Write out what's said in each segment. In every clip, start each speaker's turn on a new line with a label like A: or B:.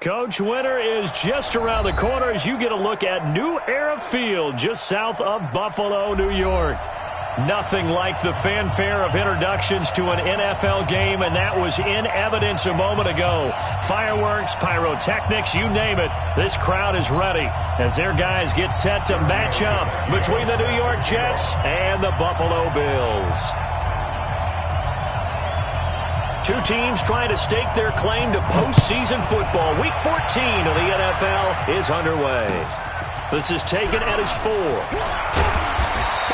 A: Coach, winter is just around the corner as you get a look at New Era Field just south of Buffalo, New York. Nothing like the fanfare of introductions to an NFL game, and that was in evidence a moment ago. Fireworks, pyrotechnics, you name it. This crowd is ready as their guys get set to match up between the New York Jets and the Buffalo Bills. Two teams trying to stake their claim to postseason football. Week 14 of the NFL is underway. This is taken at his 4.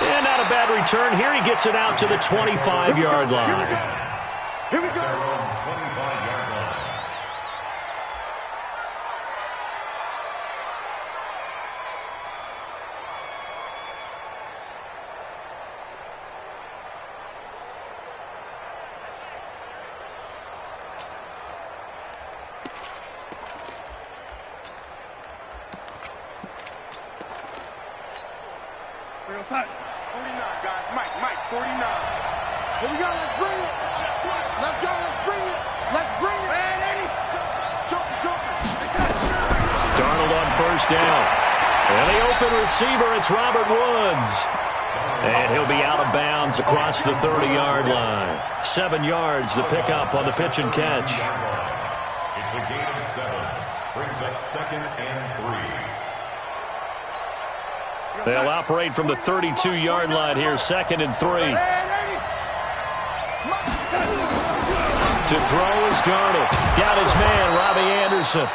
A: And not a bad return here. He gets it out to the 25-yard line.
B: Here we go. 25-yard line.
C: Real side. 49, guys. Mike, 49. Here we go. Let's bring it. Let's go. Let's bring it. Let's bring it. Man, Joker.
A: Darnold on first down. And the open receiver, it's Robert Woods. And he'll be out of bounds across the 30-yard line. 7 yards, the pickup on the pitch and catch.
B: It's a gain of 7. Brings up 2nd and 3.
A: They'll operate from the 32-yard line here, 2nd and 3. To throw is Darnold. Got his man, Robbie Anderson.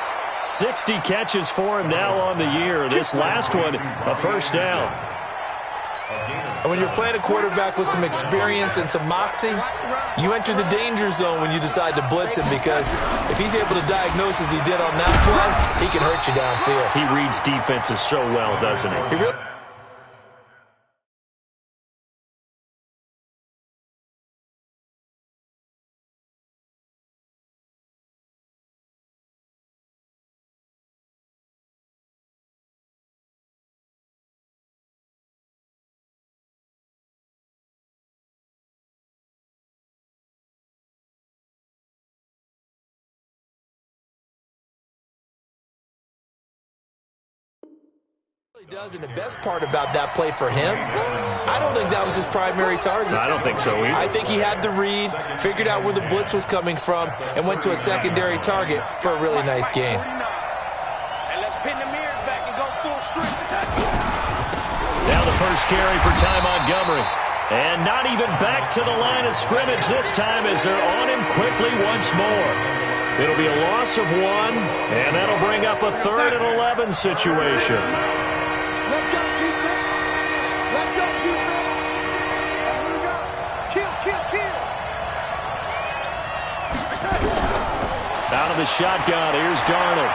A: 60 catches for him now on the year. This last one, a first down.
D: And when you're playing a quarterback with some experience and some moxie, you enter the danger zone when you decide to blitz him, because if he's able to diagnose as he did on that play, he can hurt you downfield.
A: He reads defenses so well, doesn't he?
D: He really does, and the best part about that play for him, I don't think that was his primary target.
A: I don't think so either.
D: I think he had the read, figured out where the blitz was coming from, and went to a secondary target for a really nice game.
C: And let's pin the mirrors back and go full strength.
A: Now the first carry for Ty Montgomery. And not even back to the line of scrimmage this time as they're on him quickly once more. It'll be a loss of 1, and that'll bring up a 3rd and 11 situation.
C: Let's go, defense. Let's go, defense. And here we go. Kill.
A: Out of the shotgun, here's Darnold.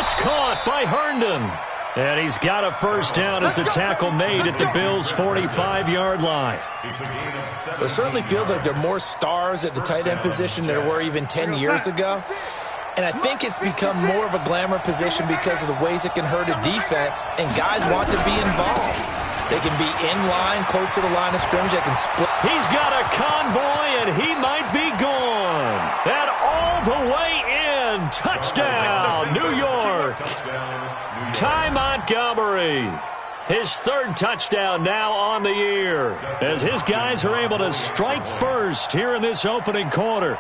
A: It's caught by Herndon. And he's got a first down as a tackle made at the Bills' 45-yard line.
D: It certainly feels like there are more stars at the tight end position than there were even 10 years ago. And I think it's become more of a glamour position because of the ways it can hurt a defense, and guys want to be involved. They can be in line, close to the line of scrimmage. They can split.
A: He's got a convoy, and he might be gone. And all the way in. Touchdown, New York. Ty Montgomery. His 3rd touchdown now on the year as his guys are able to strike first here in this opening quarter.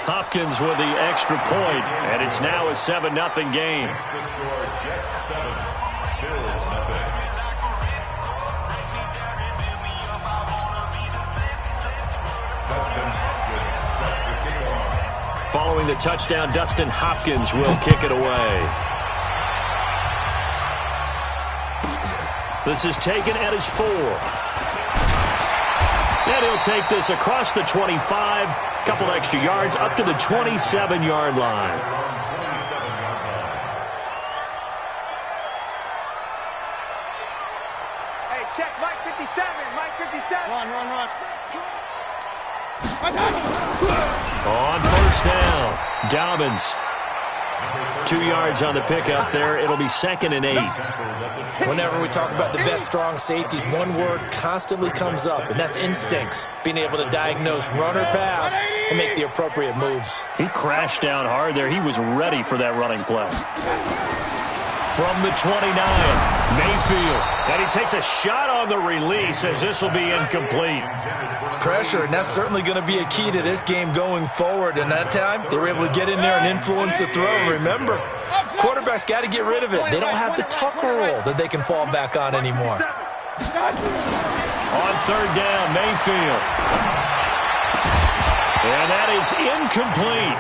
A: Hopkins with the extra point, and it's now a 7-0 game.
B: The score, Jets 7, Bills nothing. Dustin Hopkins set to kick off.
A: Following the touchdown, Dustin Hopkins will kick it away. This is taken at his 4. And he'll take this across the 25, couple extra yards, up to the 27-yard line.
C: Hey, check Mike 57. Mike 57. Run.
A: On first down, Dobbins. 2 yards on the pickup there. It'll be 2nd and 8.
D: Whenever we talk about the best strong safeties, one word constantly comes up, and that's instincts. Being able to diagnose run or pass and make the appropriate moves.
A: He crashed down hard there. He was ready for that running play. From the 29, Mayfield. And he takes a shot on the release as this will be incomplete.
D: Pressure, and that's certainly going to be a key to this game going forward. And that time, they were able to get in there and influence the throw. Remember, quarterbacks got to get rid of it. They don't have the tuck roll that they can fall back on anymore.
A: On 3rd down, Mayfield. And that is incomplete.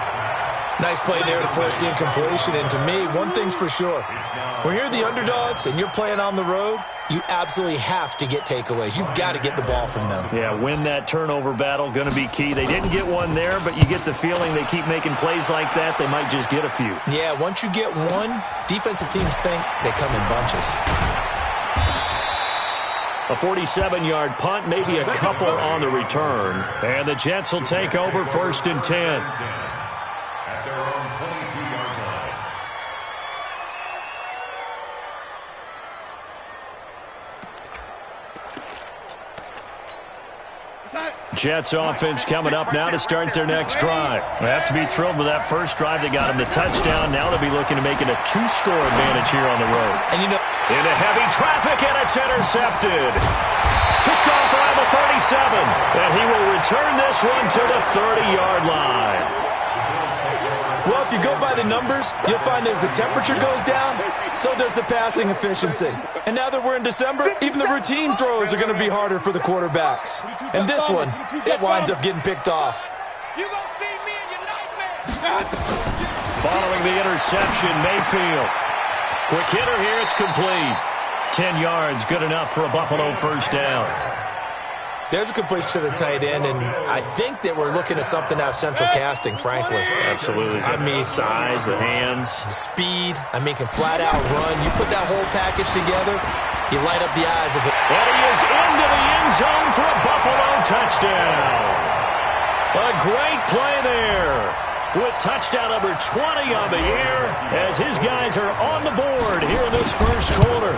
D: Nice play there to force the incompletion. And to me, one thing's for sure. When you're the underdogs and you're playing on the road, you absolutely have to get takeaways. You've got to get the ball from them.
A: Yeah, win that turnover battle, going to be key. They didn't get one there, but you get the feeling they keep making plays like that, they might just get a few.
D: Yeah, once you get one, defensive teams think they come in bunches.
A: A 47-yard punt, maybe a couple on the return. And the Jets will take over 1st and 10.
B: At their own 22-yard line.
A: Jets offense coming up now to start their next drive. They have to be thrilled with that first drive. They got them the touchdown. Now they'll be looking to make it a 2-score advantage here on the road.
D: And you know,
A: into heavy traffic, and it's intercepted. Picked off around the 37, and he will return this one to the 30-yard line.
D: well, if you go by the numbers, you'll find as the temperature goes down, so does the passing efficiency. And now that we're in December, even the routine throws are going to be harder for the quarterbacks. And this one, it winds up getting picked off.
C: You gonna see me in your nightmare.
A: Following the interception, Mayfield. Quick hitter here, it's complete. 10 yards, good enough for a Buffalo first down.
D: There's a completion to the tight end, and I think that we're looking at something out of central casting, frankly.
A: Absolutely.
D: I mean,
A: size, the hands.
D: the speed, can flat out run. You put that whole package together, you light up the eyes of it.
A: And he is into the end zone for a Buffalo touchdown. A great play there. With touchdown number 20 on the year as his guys are on the board here in this first quarter.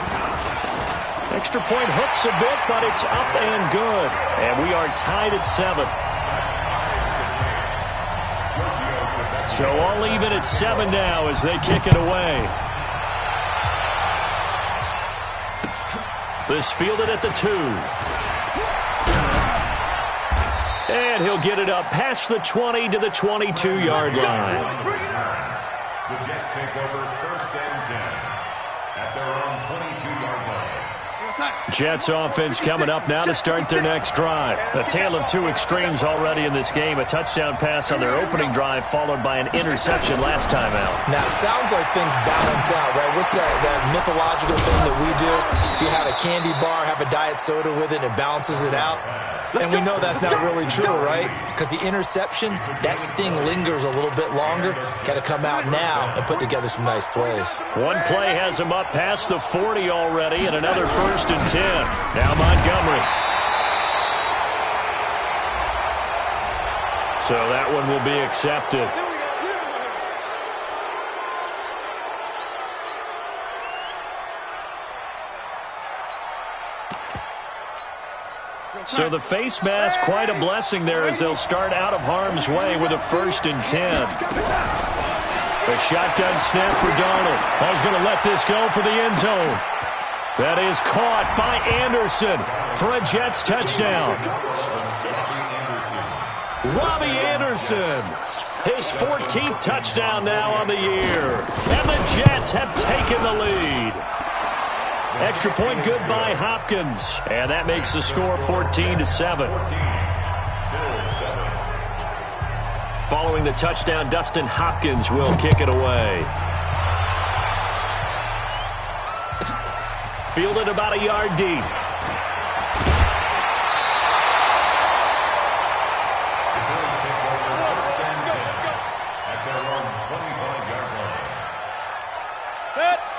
A: Extra point hooks a bit, but it's up and good. And we are tied at 7. So all even at 7 now as they kick it away. This fielded at the 2. And he'll get it up past the 20 to the 22-yard line.
B: The Jets take over 1st and 10 at their own 22-yard line.
A: Jets offense coming up now to start their next drive. A tale of two extremes already in this game. A touchdown pass on their opening drive followed by an interception last time out.
D: Now, it sounds like things balance out, right? What's that mythological thing that we do? If you have a candy bar, have a diet soda with it, it balances it out. And we know that's not really true, right? Because the interception, that sting lingers a little bit longer. Got to come out now and put together some nice plays.
A: One play has him up past the 40 already, and another 1st and 10. Now Montgomery. So that one will be accepted. So the face mask, quite a blessing there as they'll start out of harm's way with a 1st and 10. A shotgun snap for Darnold. Ball's going to let this go for the end zone. That is caught by Anderson for a Jets touchdown. Robbie Anderson, his 14th touchdown now on the year. And the Jets have taken the lead. Extra point good by Hopkins. And that makes the score 14-7. Following the touchdown, Dustin Hopkins will kick it away. Fielded about a yard deep.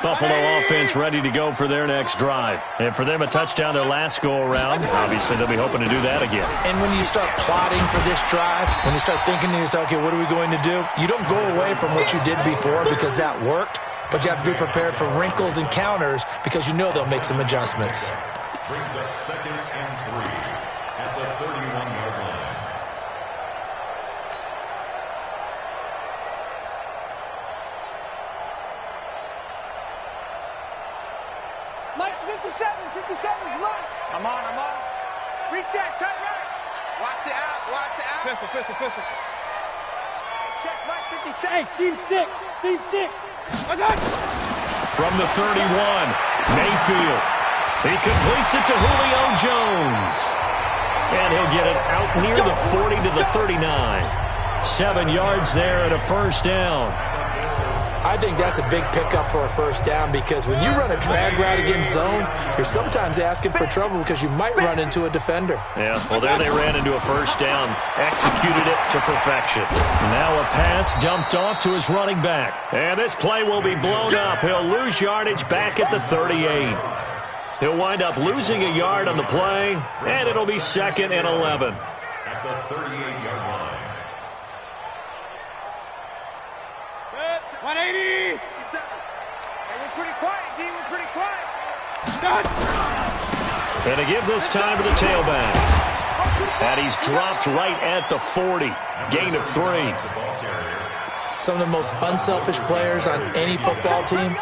A: Buffalo offense ready to go for their next drive. And for them, a touchdown their last go-around. Obviously, they'll be hoping to do that again.
D: And when you start plotting for this drive, when you start thinking to yourself, okay, what are we going to do? You don't go away from what you did before because that worked, but you have to be prepared for wrinkles and counters because you know they'll make some adjustments.
B: Brings up 2nd and 3 at the 31-yard line.
C: Mike's 57's right. I'm on. Reset, cut right. Watch the out. Pistol. Check, Mike 57. Hey, Team 6.
A: From the 31, Mayfield. He completes it to Julio Jones. And he'll get it out near the 40 to the 39. 7 yards there and a first down.
D: I think that's a big pickup for a first down because when you run a drag route against zone, you're sometimes asking for trouble because you might run into a defender.
A: Yeah, well, there they ran into a first down, executed it to perfection. Now a pass dumped off to his running back. And this play will be blown up. He'll lose yardage back at the 38. He'll wind up losing a yard on the play, and it'll be 2nd and 11.
B: At the 38-yard line.
C: 180. Hey, we're pretty quiet, D. We're pretty quiet.
A: And to give this time to the tailback. And he's dropped right at the 40. Gain of 3.
D: Some of the most unselfish players on any football team,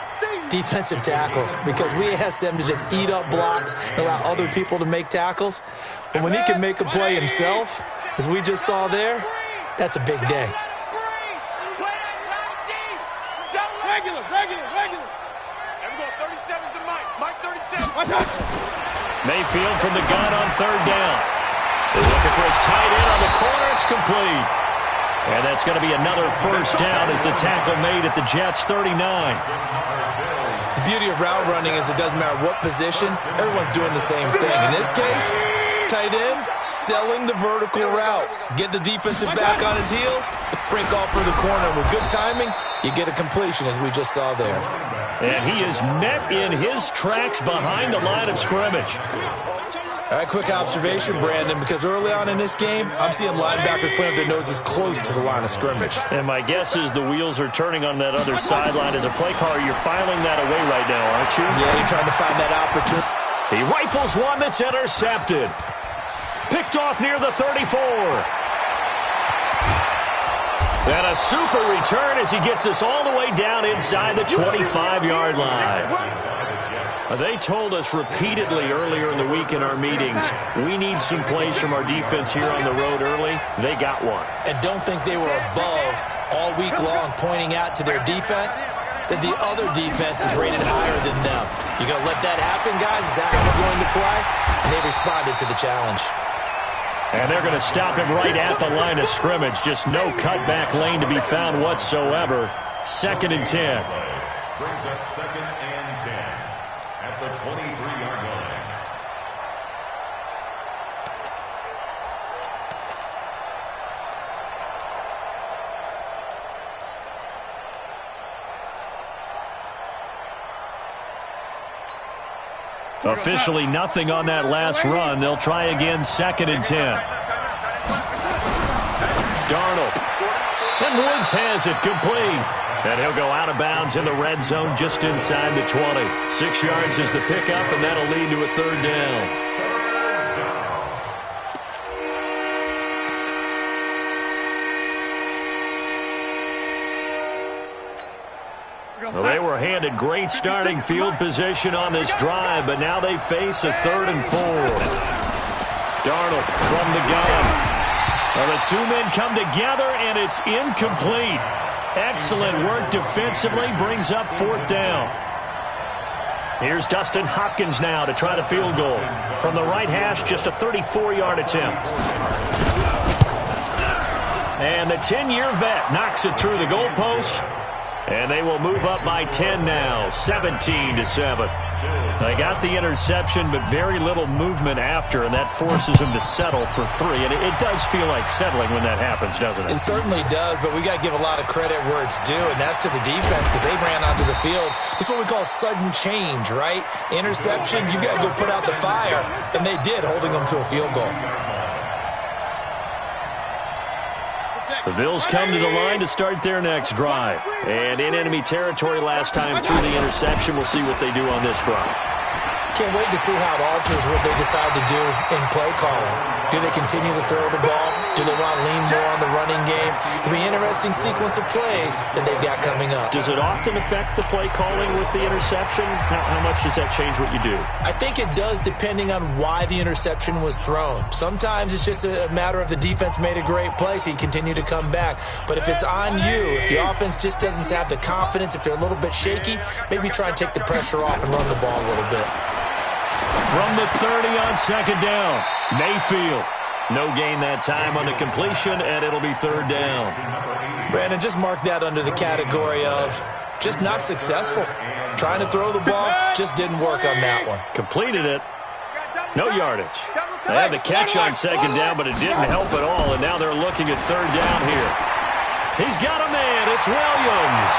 D: defensive tackles, because we ask them to just eat up blocks and allow other people to make tackles. But when he can make a play himself, as we just saw there, that's a big day.
C: Regular. And we go 37's to Mike 37.
A: Mayfield from the gun on 3rd down. They're looking for his tight end on the corner. It's complete. And that's going to be another first down as the tackle made at the Jets' 39.
D: The beauty of route running is it doesn't matter what position, everyone's doing the same thing. In this case, tight end selling the vertical route. Get the defensive back on his heels, break off for the corner. With good timing, you get a completion as we just saw there.
A: And he is met in his tracks behind the line of scrimmage.
D: All right, quick observation, Brandon, because early on in this game, I'm seeing linebackers playing with their noses close to the line of scrimmage.
A: And my guess is the wheels are turning on that other sideline. As a play caller, you're filing that away right now, aren't you?
D: Yeah, you're trying to find that opportunity.
A: He rifles one that's intercepted. Picked off near the 34. And a super return as he gets us all the way down inside the 25-yard line. They told us repeatedly earlier in the week in our meetings, we need some plays from our defense here on the road early. They got one.
D: And don't think they were above all week long pointing out to their defense that the other defense is rated higher than them. You going to let that happen, guys? Is that how we're going to play? And they responded to the challenge.
A: And they're going to stop him right at the line of scrimmage. Just no cutback lane to be found whatsoever. 2nd and 10.
B: Brings up 2nd and 10 at the 23-yard line.
A: Officially nothing on that last run. They'll try again 2nd and 10. Darnold. And Woods has it complete. And he'll go out of bounds in the red zone just inside the 20. 6 yards is the pickup, and that'll lead to a 3rd down. Well, they were handed great starting field position on this drive, but now they face a 3rd and 4. Darnold from the gun. Well, the two men come together, and it's incomplete. Excellent work defensively, brings up 4th down. Here's Dustin Hopkins now to try the field goal. From the right hash, just a 34-yard attempt. And the 10-year vet knocks it through the goalpost. And they will move up by 10 now, 17-7. They got the interception, but very little movement after, and that forces them to settle for 3. And it does feel like settling when that happens, doesn't it?
D: It certainly does, but we got to give a lot of credit where it's due, and that's to the defense because they ran onto the field. This is what we call sudden change, right? Interception, you got to go put out the fire, and they did, holding them to a field goal.
A: The Bills come to the line to start their next drive. And in enemy territory last time through the interception. We'll see what they do on this drive.
D: Can't wait to see how it alters what they decide to do in play calling. Do they continue to throw the ball? Do they want to lean more on the running game? It'll be an interesting sequence of plays that they've got coming up.
A: Does it often affect the play calling with the interception? How much does that change what you do?
D: I think it does depending on why the interception was thrown. Sometimes it's just a matter of the defense made a great play, so you continue to come back. But if it's on you, if the offense just doesn't have the confidence, if they're a little bit shaky, maybe try and take the pressure off and run the ball a little bit.
A: From the 30 on second down, Mayfield. No gain that time on the completion, and it'll be third down.
D: Brandon, just mark that under the category of just not successful. Trying to throw the ball just didn't work on that one.
A: Completed it. No yardage. They had the catch on second down, but it didn't help at all, and now they're looking at third down here. He's got a man. It's Williams.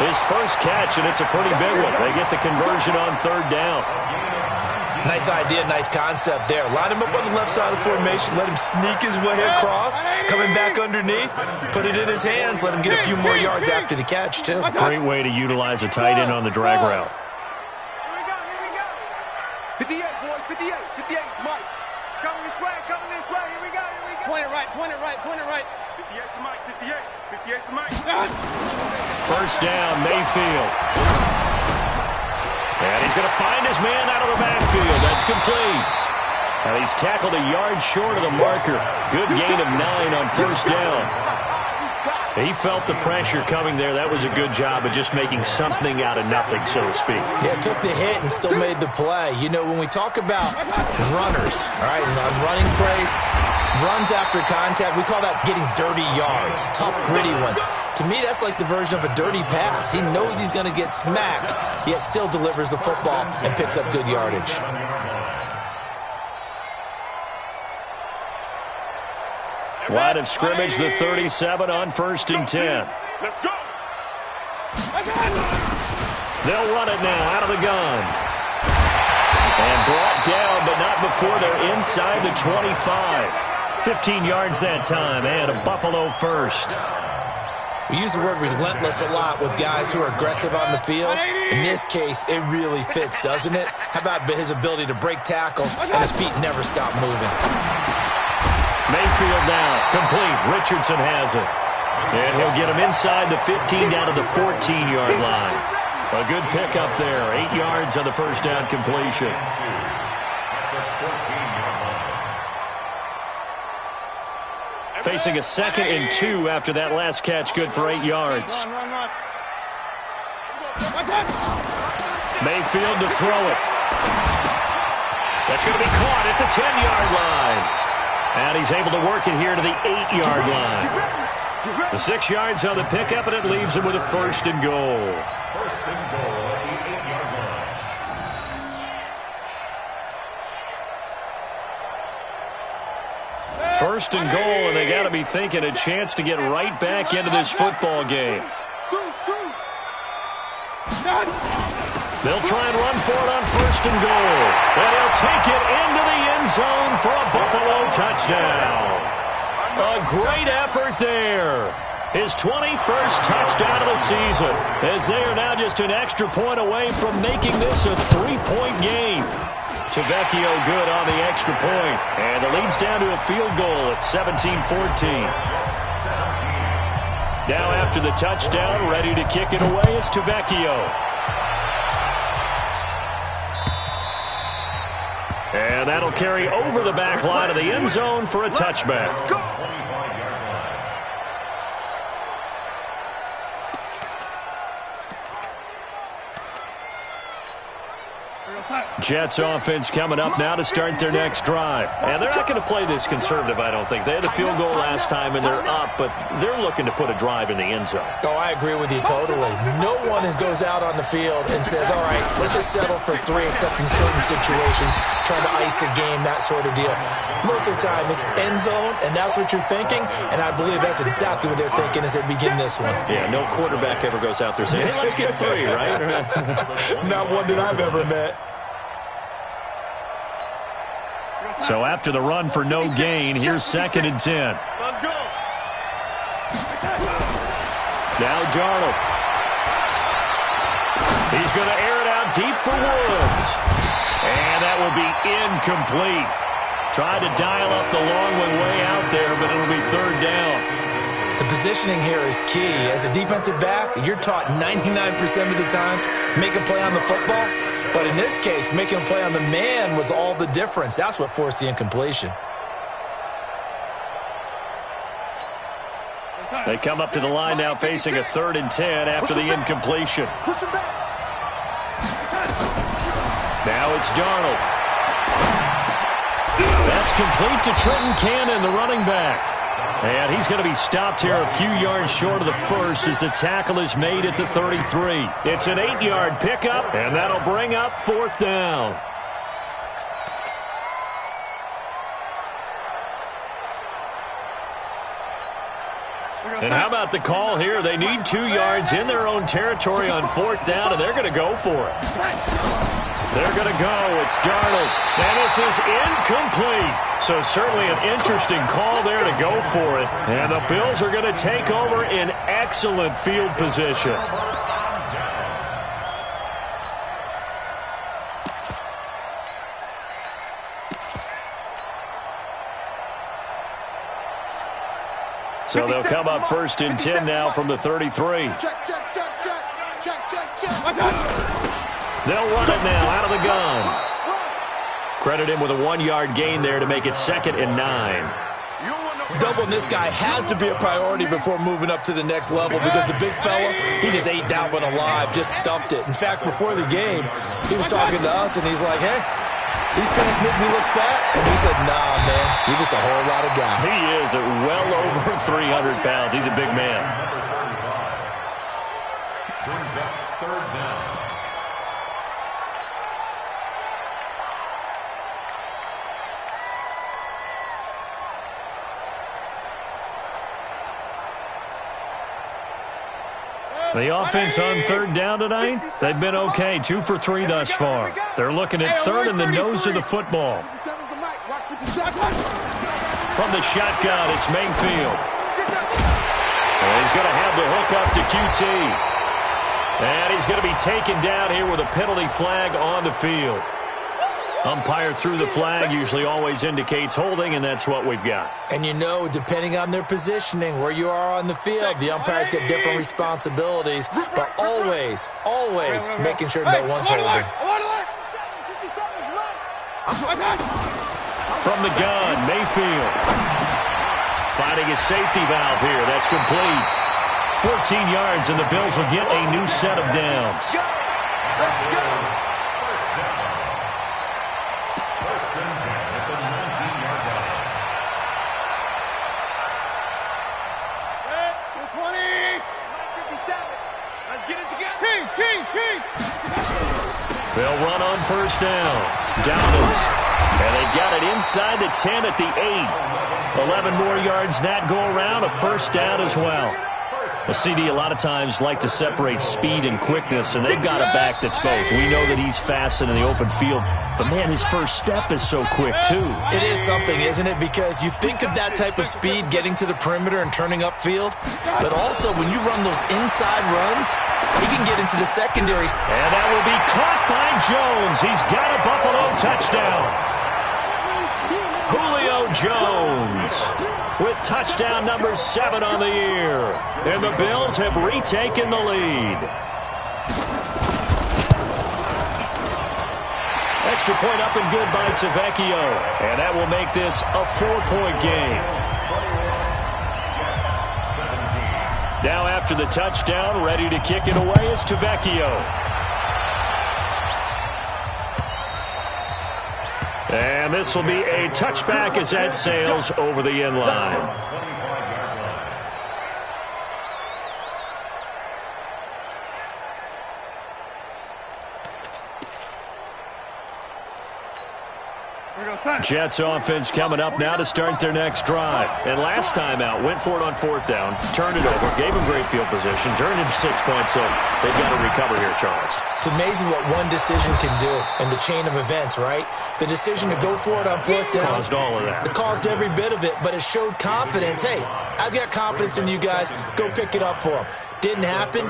A: His first catch, and it's a pretty big one. They get the conversion on third down.
D: Nice idea, nice concept there. Line him up on the left side of the formation, let him sneak his way across, coming back underneath, put it in his hands, let him get a few more yards after the catch, too.
A: Great way to utilize a tight end on the drag route.
C: Here we go, here we go. 58, boys, 58, 58, Mike. It's coming this way, here we go, here we go.
E: Point it right, point it right, point it right.
C: 58 to Mike, 58, 58 to Mike.
A: First down, Mayfield. And he's going to find his man out of the backfield. That's complete. And he's tackled a yard short of the marker. Good gain of 9 on first down. He felt the pressure coming there. That was a good job of just making something out of nothing, so to speak.
D: Yeah, took the hit and still made the play. You know, when we talk about runners, all right, and on running plays, runs after contact, we call that getting dirty yards, tough, gritty ones. To me, that's like the version of a dirty pass. He knows he's going to get smacked, yet still delivers the football and picks up good yardage.
A: Line of scrimmage, the 37 on 1st and 10.
C: Let's go.
A: They'll run it now out of the gun. And brought down, but not before they're inside the 25. 15 yards that time, and a Buffalo first.
D: We use the word relentless a lot with guys who are aggressive on the field. In this case, it really fits, doesn't it? How about his ability to break tackles and his feet never stop moving?
A: Mayfield now, complete. Richardson has it. And he'll get him inside the 15 down to the 14-yard line. A good pickup there. 8 yards on the first down completion. Facing a 2nd and 2 after that last catch. Good for 8 yards. Mayfield to throw it. That's going to be caught at the 10-yard line. And he's able to work it here to the 8-yard line. The 6 yards on the pickup, and it leaves him with a 1st and goal.
B: 1st and goal at the 8-yard line.
A: 1st and goal, and they got to be thinking a chance to get right back into this football game. They'll try and run for it on 1st and goal. And he'll take it into the end zone for a Buffalo touchdown. A great effort there. His 21st touchdown of the season, as they are now just an extra point away from making this a 3-point game. Tavecchio good on the extra point, and it leads down to a field goal at 17-14. Now after the touchdown, ready to kick it away is Tavecchio. And that'll carry over the back line of the end zone for a touchback. Jets offense coming up now to start their next drive. And they're not going to play this conservative, I don't think. They had a field goal last time, and they're up, but they're looking to put a drive in the end zone.
D: Oh, I agree with you totally. No one goes out on the field and says, all right, let's just settle for 3 except in certain situations, trying to ice a game, that sort of deal. Most of the time, it's end zone, and that's what you're thinking, and I believe that's exactly what they're thinking as they begin this one.
A: Yeah, no quarterback ever goes out there saying, hey, let's get 3, right?
D: Not one that I've ever met.
A: So after the run for no gain, here's 2nd and 10.
C: Let's go.
A: Now Darnold. He's going to air it out deep for Woods. And that will be incomplete. Tried to dial up the long one way out there, but it'll be 3rd down.
D: The positioning here is key. As a defensive back, you're taught 99% of the time, make a play on the football. But in this case, making a play on the man was all the difference. That's what forced the incompletion.
A: They come up to the line now facing a 3rd and 10 after the incompletion. Now it's Darnold. That's complete to Trenton Cannon, the running back. And he's going to be stopped here a few yards short of the first as the tackle is made at the 33. It's an 8-yard pickup, and that'll bring up 4th down. And how about the call here? They need 2 yards in their own territory on 4th down, and they're going to go for it. They're going to go. It's Darnold. And this is incomplete. So certainly an interesting call there to go for it. And the Bills are going to take over in excellent field position. So they'll come up 1st and 10 now from the 33.
C: Check.
A: They'll run it now out of the gun. Credit him with a 1-yard gain there to make it 2nd and 9.
D: Doubling this guy has to be a priority before moving up to the next level because the big fella, he just ate that one alive, just stuffed it. In fact, before the game, he was talking to us, and he's like, hey, these pants make me look fat. And we said, nah, man, you're just a whole lot of guy.
A: He is at well over 300 pounds. He's a big man.
B: Brings up 3rd down.
A: The offense on 3rd down tonight, they've been okay. 2 for 3 thus far. They're looking at 3rd in the nose of the football. From the shotgun, it's Mayfield. And he's going to have the hook up to QT. And he's going to be taken down here with a penalty flag on the field. Umpire threw the flag, usually always indicates holding, and that's what we've got.
D: And you know, depending on their positioning, where you are on the field, the umpires get different responsibilities, but always making sure no one's holding.
A: From the gun, Mayfield. Finding his safety valve here. That's complete. 14 yards, and the Bills will get a new set of downs.
C: Let's go.
A: They'll run on 1st down. Downlands. And they got it inside the 10 at the 8. 11 more yards that go around. A 1st down as well. A CD a lot of times like to separate speed and quickness, and they've got a back that's both. We know that he's fast in the open field, but, man, his first step is so quick, too.
D: It is something, isn't it? Because you think of that type of speed getting to the perimeter and turning upfield, but also when you run those inside runs, he can get into the secondaries.
A: And that will be caught by Jones. He's got a Buffalo touchdown. Julio Jones with touchdown number 7 on the year. And the Bills have retaken the lead. Extra point up and good by Tavecchio. And that will make this a 4-point game. Now after the touchdown, ready to kick it away is Tavecchio. And this will be a touchback as that sails over the end line. Jets offense coming up now to start their next drive. And last time out, went for it on 4th down, turned it over, gave them great field position, turned into 6 points, so they've got to recover here, Charles.
D: It's amazing what one decision can do in the chain of events, right? The decision to go for it on 4th down.
A: Caused all of that.
D: It caused every bit of it, but it showed confidence. Hey, I've got confidence in you guys. Go pick it up for them. Didn't happen.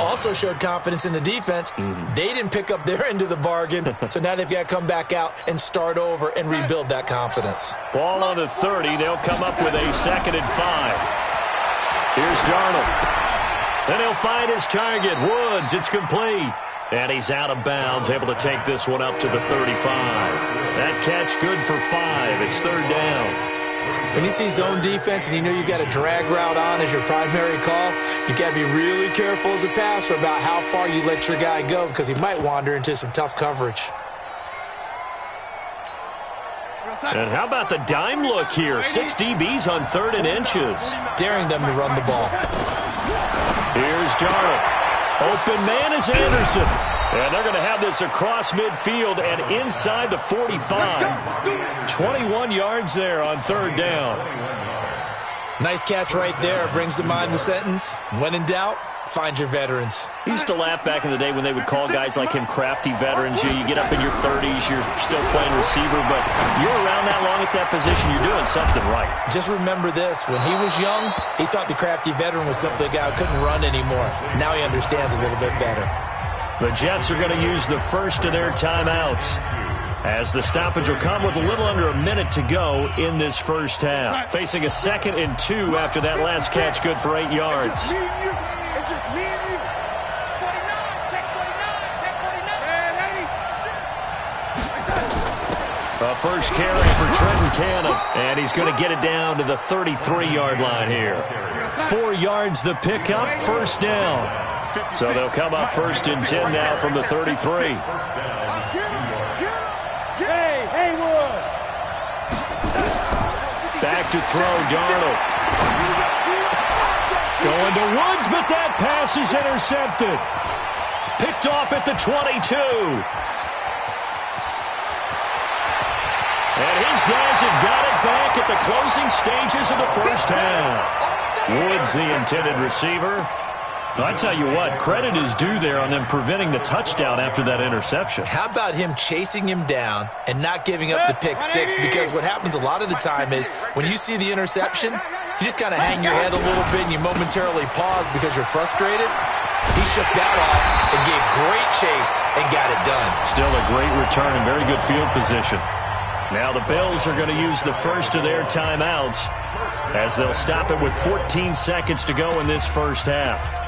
D: Also showed confidence in the defense. They didn't pick up their end of the bargain, so now they've got to come back out and start over and rebuild that confidence.
A: Ball on the 30. They'll come up with a 2nd and 5. Here's Darnold. Then he'll find his target, Woods. It's complete. And he's out of bounds, able to take this one up to the 35. That catch good for 5. It's 3rd down.
D: When you see zone defense and you know you've got a drag route on as your primary call, you got to be really careful as a passer about how far you let your guy go because he might wander into some tough coverage.
A: And how about the dime look here? 6 DBs on 3rd and inches.
D: Daring them to run the ball.
A: Here's Darnold. Open man is Anderson. And they're going to have this across midfield and inside the 45. 21 yards there on 3rd down.
D: Nice catch right there. Brings to mind the sentence, when in doubt, find your veterans.
A: He used to laugh back in the day when they would call guys like him crafty veterans. You get up in your 30s, you're still playing receiver, but you're around that long at that position, you're doing something right.
D: Just remember this. When he was young, he thought the crafty veteran was simply a guy who couldn't run anymore. Now he understands a little bit better.
A: The Jets are going to use the first of their timeouts as the stoppage will come with a little under a minute to go in this first half. Facing a 2nd and 2 after that last catch, good for 8 yards.
C: It's just me and you. It's just me and you.
E: 49, check 49, check 49.
A: A first carry for Trenton Cannon, and he's going to get it down to the 33-yard line here. 4 yards the pickup, 1st down. So they'll come up 1st and 10 now from the 33. Back to throw, Darnold. Going to Woods, but that pass is intercepted. Picked off at the 22. And his guys have got it back at the closing stages of the first half. Woods, the intended receiver. I tell you what, credit is due there on them preventing the touchdown after that interception.
D: How about him chasing him down and not giving up the pick 6? Because what happens a lot of the time is when you see the interception, you just kind of hang your head a little bit and you momentarily pause because you're frustrated. He shook that off and gave great chase and got it done.
A: Still a great return and very good field position. Now the Bills are going to use the first of their timeouts as they'll stop it with 14 seconds to go in this first half.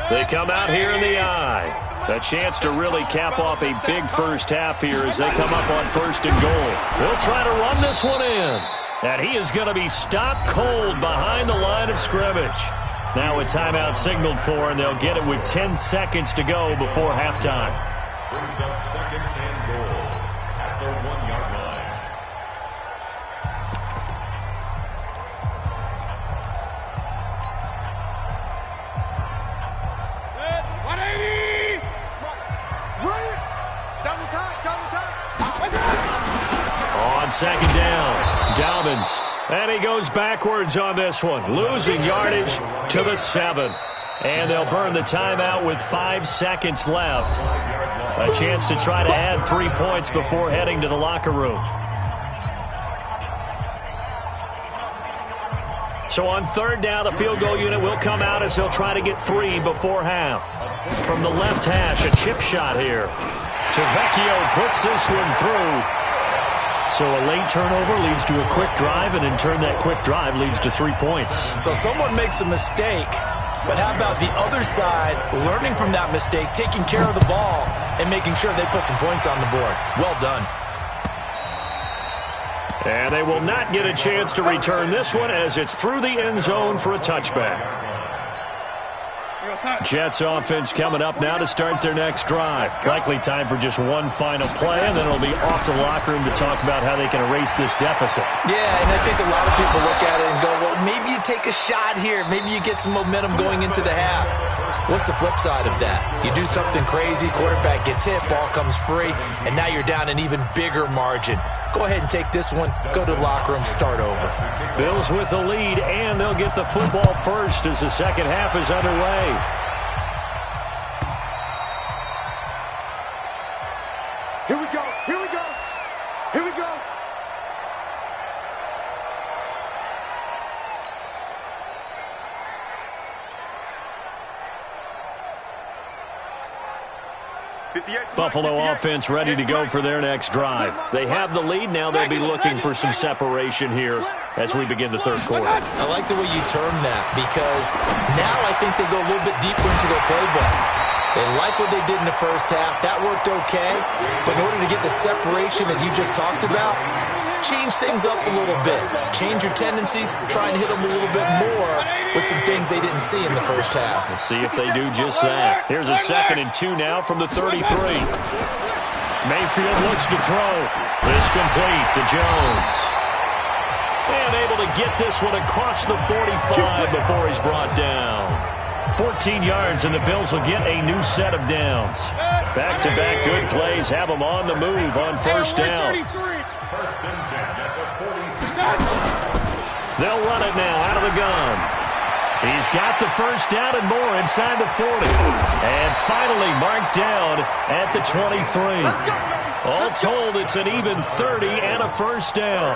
A: They come out here in the eye. A chance to really cap off a big first half here as they come up on 1st and goal. They'll try to run this one in. And he is going to be stopped cold behind the line of scrimmage. Now a timeout signaled for, and they'll get it with 10 seconds to go before halftime.
B: Brings up 2nd and goal at the 1-yard line.
A: On 2nd down, Dobbins. And he goes backwards on this one, losing yardage to the 7. And they'll burn the timeout with 5 seconds left. A chance to try to add 3 points before heading to the locker room. So on 3rd down, the field goal unit will come out as they'll try to get 3 before half. From the left hash, a chip shot here. Tavecchio puts this one through. So a late turnover leads to a quick drive, and in turn that quick drive leads to 3 points.
D: So someone makes a mistake, but how about the other side learning from that mistake, taking care of the ball, and making sure they put some points on the board? Well done.
A: And they will not get a chance to return this one as it's through the end zone for a touchback. Jets offense coming up now to start their next drive. Likely time for just one final play, and then it'll be off to the locker room to talk about how they can erase this deficit.
D: Yeah, and I think a lot of people look at it and go, well, maybe you take a shot here. Maybe you get some momentum going into the half. What's the flip side of that? You do something crazy, quarterback gets hit, ball comes free, and now you're down an even bigger margin. Go ahead and take this one, go to the locker room, start over.
A: Bills with the lead, and they'll get the football first as the second half is underway.
C: Here we go. Here we go. Here we go.
A: Buffalo offense ready to go for their next drive. They have the lead. Now they'll be looking for some separation here as we begin the third quarter.
D: I like the way you term that because now I think they go a little bit deeper into their playbook. They like what they did in the first half. That worked okay. But in order to get the separation that you just talked about, change things up a little bit. Change your tendencies. Try and hit them a little bit more with some things they didn't see in the first half.
A: We'll see if they do just that. Here's a 2nd and 2 now from the 33. Mayfield looks to throw. This complete to Jones. And able to get this one across the 45 before he's brought down. 14 yards, and the Bills will get a new set of downs. Back-to-back good plays have them on the move on first down.
B: First and 10 at the 46.
A: They'll run it now out of the gun. He's got the first down and more inside the 40. And finally marked down at the 23. All told, it's an even 30 and a first down.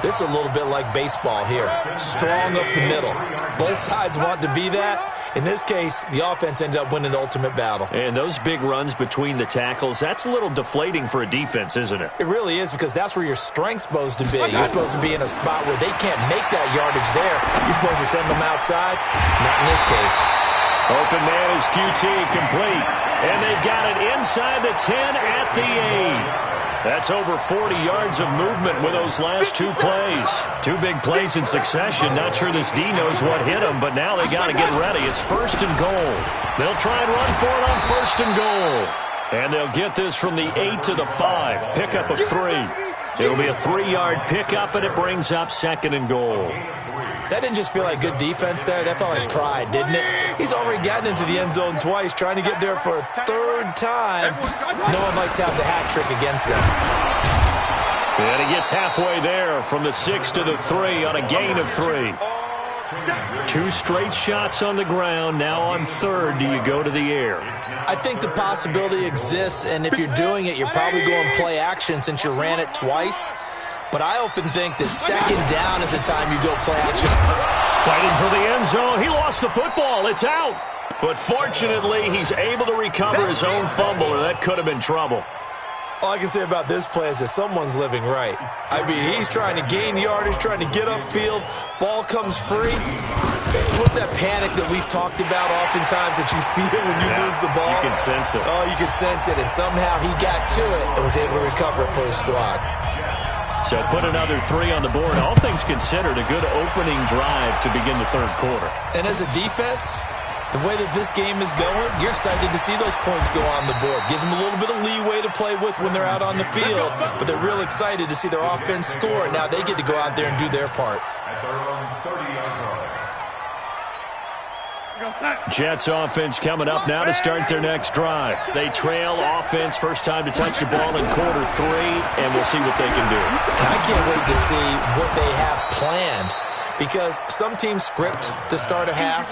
D: This is a little bit like baseball here. Strong up the middle. Both sides want to be that. In this case, the offense ended up winning the ultimate battle.
A: And those big runs between the tackles, that's a little deflating for a defense, isn't it?
D: It really is, because that's where your strength's supposed to be. You're supposed to be in a spot where they can't make that yardage there. You're supposed to send them outside. Not in this case.
A: Open man is QT, complete. And they've got it inside the 10 at the 8. That's over 40 yards of movement with those last two plays. Two big plays in succession. Not sure this D knows what hit them, but now they got to get ready. It's 1st and goal. They'll try and run for it on 1st and goal. And they'll get this from the 8 to the 5. Pickup of 3. It'll be a 3-yard pickup, and it brings up 2nd and goal.
D: That didn't just feel like good defense there. That felt like pride, didn't it? He's already gotten into the end zone twice, trying to get there for a 3rd time. No one likes to have the hat trick against them.
A: And he gets halfway there from the 6 to the 3 on a gain of 3. 2 straight shots on the ground. Now on 3rd, do you go to the air?
D: I think the possibility exists, and if you're doing it, you're probably going play action since you ran it twice. But I often think that 2nd down is the time you go play action.
A: Fighting for the end zone. He lost the football. It's out. But fortunately, he's able to recover his own fumble, or that could have been trouble.
D: All I can say about this play is that someone's living right. I mean, he's trying to gain yardage, trying to get upfield. Ball comes free. What's that panic that we've talked about oftentimes that you feel when you lose the ball?
A: You can sense it.
D: Oh, you can sense it. And somehow he got to it and was able to recover it for the squad.
A: So put another 3 on the board. All things considered, a good opening drive to begin the 3rd quarter.
D: And as a defense, the way that this game is going, you're excited to see those points go on the board. Gives them a little bit of leeway to play with when they're out on the field, but they're real excited to see their offense score. Now they get to go out there and do their part.
B: At their own 30-yard line.
A: Jets offense coming up now to start their next drive. They trail offense, first time to touch the ball in quarter 3, and we'll see what they can do.
D: I can't wait to see what they have planned, because some teams script to start a half.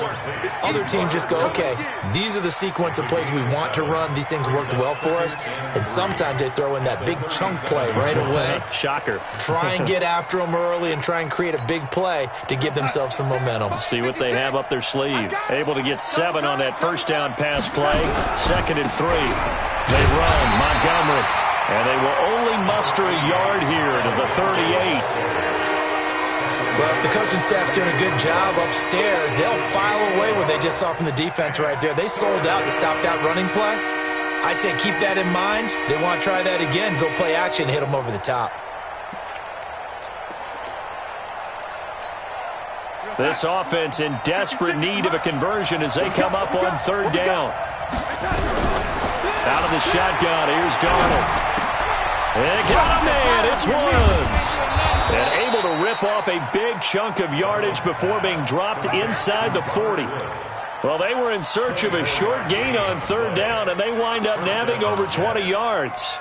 D: Other teams just go, okay, these are the sequence of plays we want to run. These things worked well for us. And sometimes they throw in that big chunk play right away.
A: Shocker.
D: Try and get after them early and try and create a big play to give themselves some momentum.
A: See what they have up their sleeve. Able to get 7 on that first down pass play. 2nd and 3. They run Montgomery. And they will only muster a yard here to the 38.
D: Well, if the coaching staff's doing a good job upstairs, they'll file away what they just saw from the defense right there. They sold out to stop that running play. I'd say keep that in mind. They want to try that again. Go play action, hit them over the top.
A: This offense in desperate need of a conversion as they come up on third down. Out of the shotgun, here's Darnold. They got a man, it's Woods. And able to rip off a big chunk of yardage before being dropped inside the 40. Well, they were in search of a short gain on third down, and they wind up nabbing over 20 yards.